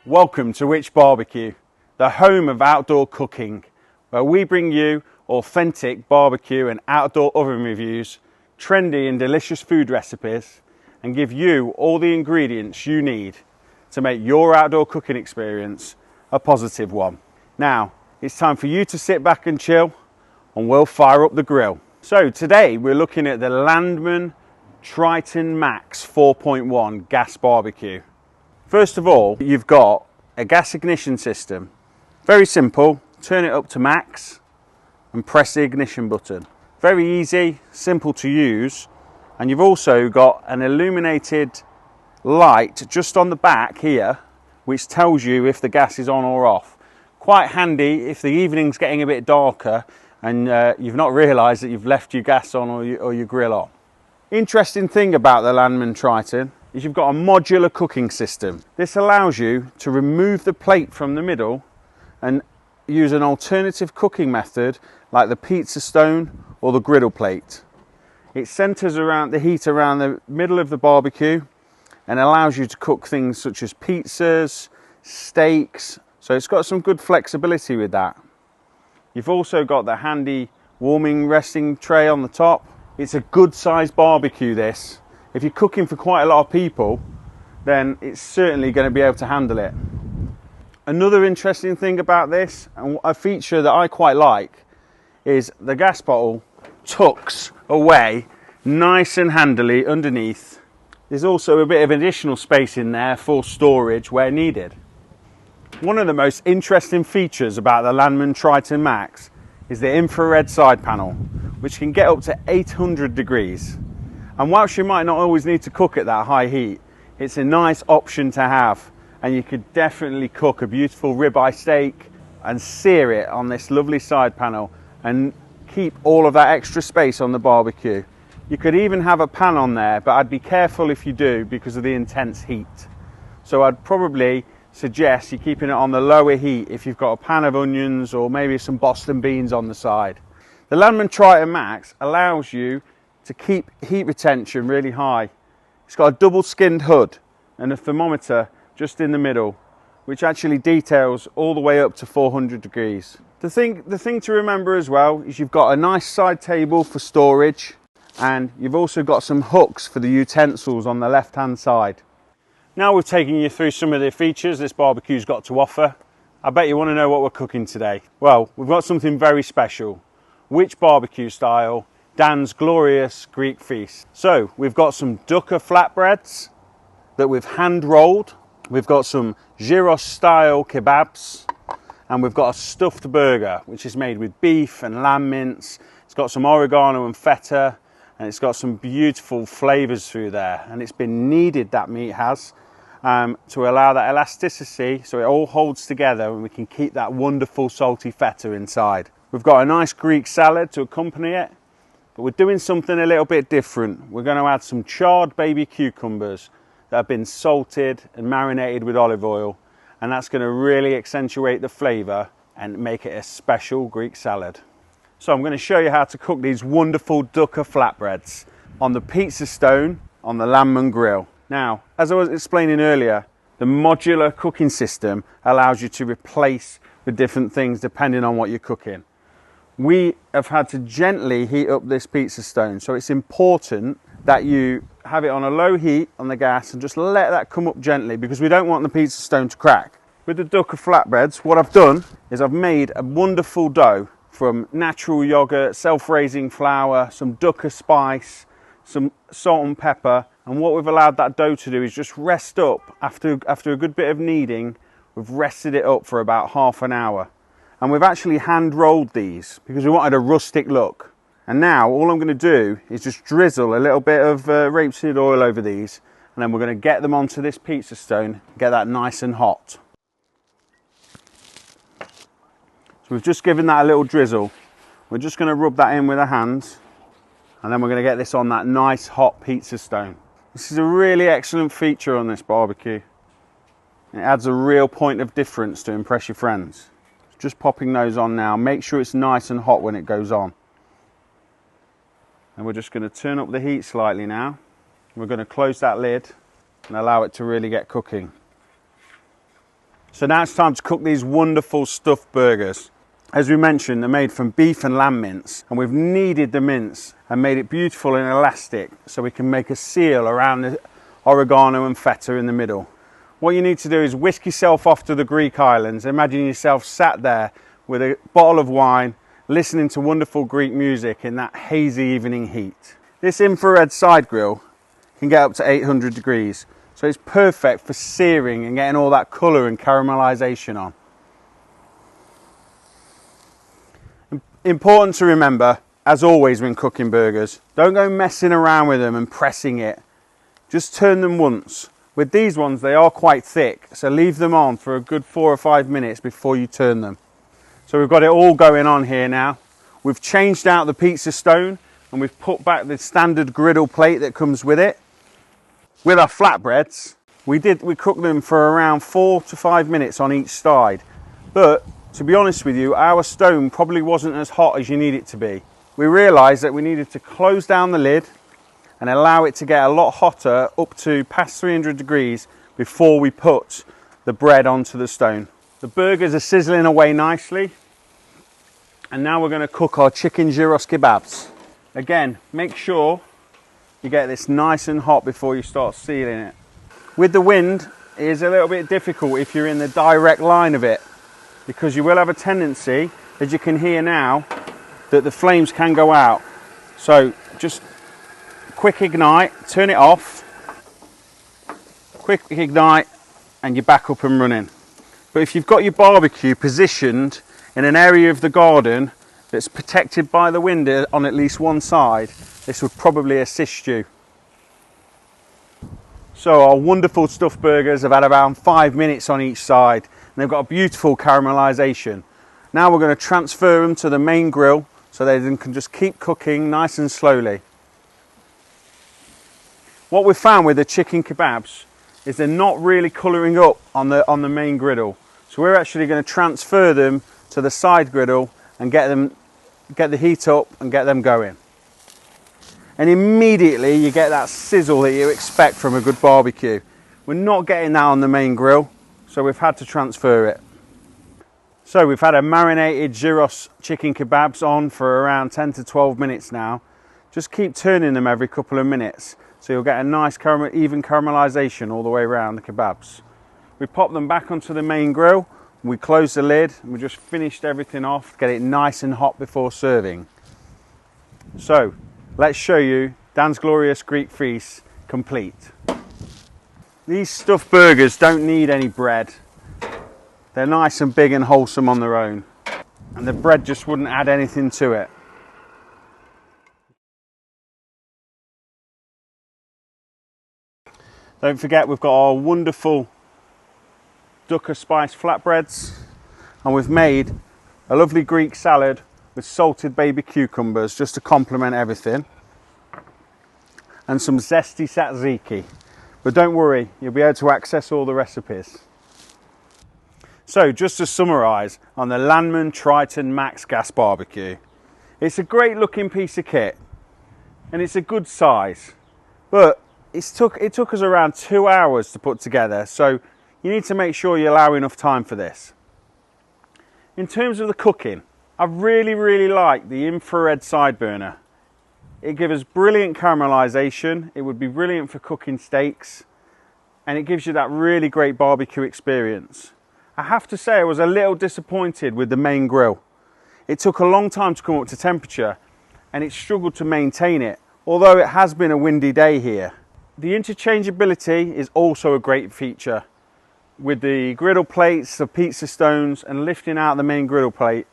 Welcome to Which BBQ, the home of outdoor cooking, where we bring you authentic barbecue and outdoor oven reviews, trendy and delicious food recipes, and give you all the ingredients you need to make your outdoor cooking experience a positive one. Now, it's time for you to sit back and chill, and we'll fire up the grill. So today we're looking at the Landmann Triton Max 4.1 gas barbecue. First of all, you've got a gas ignition system. Very simple, turn it up to max and press the ignition button. Very easy, simple to use, and you've also got an illuminated light just on the back here which tells you if the gas is on or off. Quite handy if the evening's getting a bit darker and you've not realised that you've left your gas on or your grill on. Interesting thing about the Landmann Triton is you've got a modular cooking system. This allows you to remove the plate from the middle and use an alternative cooking method like the pizza stone or the griddle plate. It centres around the heat around the middle of the barbecue and allows you to cook things such as pizzas, steaks, so it's got some good flexibility with that. You've also got the handy warming resting tray on the top. It's a good sized barbecue this. If you're cooking for quite a lot of people, then it's certainly going to be able to handle it. Another interesting thing about this, and a feature that I quite like, is the gas bottle tucks away nice and handily underneath. There's also a bit of additional space in there for storage where needed. One of the most interesting features about the Landmann Triton Max is the infrared side panel, which can get up to 800 degrees. And whilst you might not always need to cook at that high heat, it's a nice option to have, and you could definitely cook a beautiful ribeye steak and sear it on this lovely side panel and keep all of that extra space on the barbecue. You could even have a pan on there, but I'd be careful if you do because of the intense heat. So I'd probably suggest you're keeping it on the lower heat if you've got a pan of onions or maybe some Boston beans on the side. The Landmann Triton Max allows you to keep heat retention really high. It's got a double skinned hood and a thermometer just in the middle, which actually details all the way up to 400 degrees. The thing to remember as well is you've got a nice side table for storage, and you've also got some hooks for the utensils on the left hand side. Now we've taken you through some of the features this barbecue's got to offer. I bet you want to know what we're cooking today. Well, we've got something very special. Which barbecue style? Dan's glorious Greek feast. So we've got some ducker flatbreads that we've hand rolled. We've got some gyros style kebabs, and we've got a stuffed burger which is made with beef and lamb mince. It's got some oregano and feta, and it's got some beautiful flavours through there, and it's been kneaded, that meat has, to allow that elasticity so it all holds together and we can keep that wonderful salty feta inside. We've got a nice Greek salad to accompany it. But we're doing something a little bit different. We're going to add some charred baby cucumbers that have been salted and marinated with olive oil, and that's going to really accentuate the flavour and make it a special Greek salad. So I'm going to show you how to cook these wonderful ducker flatbreads on the pizza stone on the Landmann grill. Now, as I was explaining earlier, the modular cooking system allows you to replace the different things depending on what you're cooking. We have had to gently heat up this pizza stone, so it's important that you have it on a low heat on the gas and just let that come up gently because we don't want the pizza stone to crack. With the ducker flatbreads, what I've done is I've made a wonderful dough from natural yogurt, self-raising flour, some ducker spice, some salt and pepper, and what we've allowed that dough to do is just rest up. After a good bit of kneading, we've rested it up for about half an hour. And we've actually hand rolled these because we wanted a rustic look. And now all I'm going to do is just drizzle a little bit of rapeseed oil over these, and then we're going to get them onto this pizza stone, get that nice and hot. So we've just given that a little drizzle. We're just going to rub that in with our hands, and then we're going to get this on that nice hot pizza stone. This is a really excellent feature on this barbecue. It adds a real point of difference to impress your friends. Just popping those on now. Make sure it's nice and hot when it goes on. And we're just going to turn up the heat slightly now. We're going to close that lid and allow it to really get cooking. So now it's time to cook these wonderful stuffed burgers. As we mentioned, they're made from beef and lamb mince, and we've kneaded the mince and made it beautiful and elastic so we can make a seal around the oregano and feta in the middle. What you need to do is whisk yourself off to the Greek islands. Imagine yourself sat there with a bottle of wine, listening to wonderful Greek music in that hazy evening heat. This infrared side grill can get up to 800 degrees, so it's perfect for searing and getting all that colour and caramelisation on. Important to remember, as always when cooking burgers, don't go messing around with them and pressing it. Just turn them once. With these ones, they are quite thick, so leave them on for a good 4 or 5 minutes before you turn them. So we've got it all going on here now. We've changed out the pizza stone and we've put back the standard griddle plate that comes with it. With our flatbreads, we cooked them for around 4 to 5 minutes on each side. But to be honest with you, our stone probably wasn't as hot as you need it to be. We realised that we needed to close down the lid and allow it to get a lot hotter, up to past 300 degrees, before we put the bread onto the stone. The burgers are sizzling away nicely, and now we're going to cook our chicken gyros kebabs. Again, make sure you get this nice and hot before you start sealing it. With the wind, it is a little bit difficult if you're in the direct line of it, because you will have a tendency, as you can hear now, that the flames can go out. So just quick ignite, turn it off, quick ignite, and you're back up and running. But if you've got your barbecue positioned in an area of the garden that's protected by the wind on at least one side, this would probably assist you. So our wonderful stuffed burgers have had around 5 minutes on each side, and they've got a beautiful caramelisation. Now we're going to transfer them to the main grill so they can just keep cooking nice and slowly. What we've found with the chicken kebabs is they're not really colouring up on the main griddle. So we're actually going to transfer them to the side griddle and get the heat up and get them going. And immediately you get that sizzle that you expect from a good barbecue. We're not getting that on the main grill, so we've had to transfer it. So we've had a marinated gyros chicken kebabs on for around 10 to 12 minutes now. Just keep turning them every couple of minutes, so you'll get a nice even caramelisation all the way around the kebabs. We pop them back onto the main grill, we close the lid, and we just finished everything off, get it nice and hot before serving. So let's show you Dan's Glorious Greek Feast complete. These stuffed burgers don't need any bread. They're nice and big and wholesome on their own, and the bread just wouldn't add anything to it. Don't forget, we've got our wonderful ducker spice flatbreads, and we've made a lovely Greek salad with salted baby cucumbers just to complement everything, and some zesty tzatziki. But don't worry, you'll be able to access all the recipes. So just to summarise on the Landmann Triton Max Gas BBQ, it's a great looking piece of kit and it's a good size, but it took us around 2 hours to put together, so you need to make sure you allow enough time for this. In terms of the cooking, I really like the infrared side burner. It gives us brilliant caramelisation, it would be brilliant for cooking steaks, and it gives you that really great barbecue experience. I have to say I was a little disappointed with the main grill. It took a long time to come up to temperature and it struggled to maintain it, although it has been a windy day here. The interchangeability is also a great feature. With the griddle plates, the pizza stones, and lifting out the main griddle plate,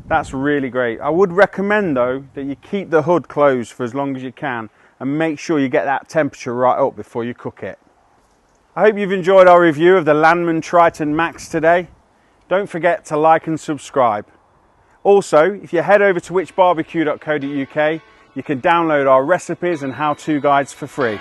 that's really great. I would recommend though that you keep the hood closed for as long as you can and make sure you get that temperature right up before you cook it. I hope you've enjoyed our review of the Landmann Triton Max today. Don't forget to like and subscribe. Also, if you head over to whichbarbecue.co.uk, you can download our recipes and how-to guides for free.